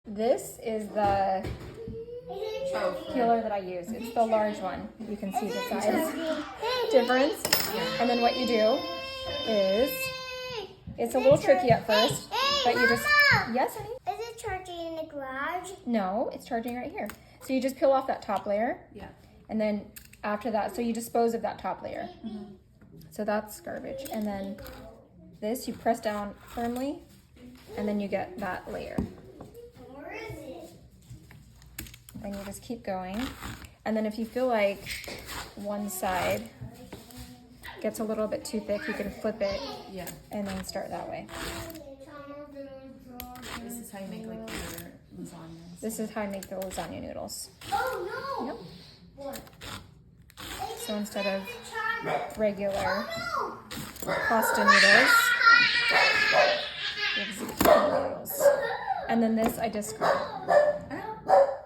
This is the peeler that I use. It's the large one. You can see the size difference. And then what you do is, it's a little tricky at first, but you just, yes, honey? Is it charging in the garage? No, it's charging right here. So you just peel off that top layer. Yeah. And then after that, so you dispose of that top layer. Mm-hmm. So that's garbage. And then this, you press down firmly, and then you get that layer. Where is it? And you just keep going. And then if you feel like one side gets a little bit too thick, you can flip it Yeah. and then start that way. This is how you make like your lasagna. This is how I make the lasagna noodles. Oh no! Yep. What? So instead of regular pasta noodles, we have zucchini noodles. And then this I discard. Oh.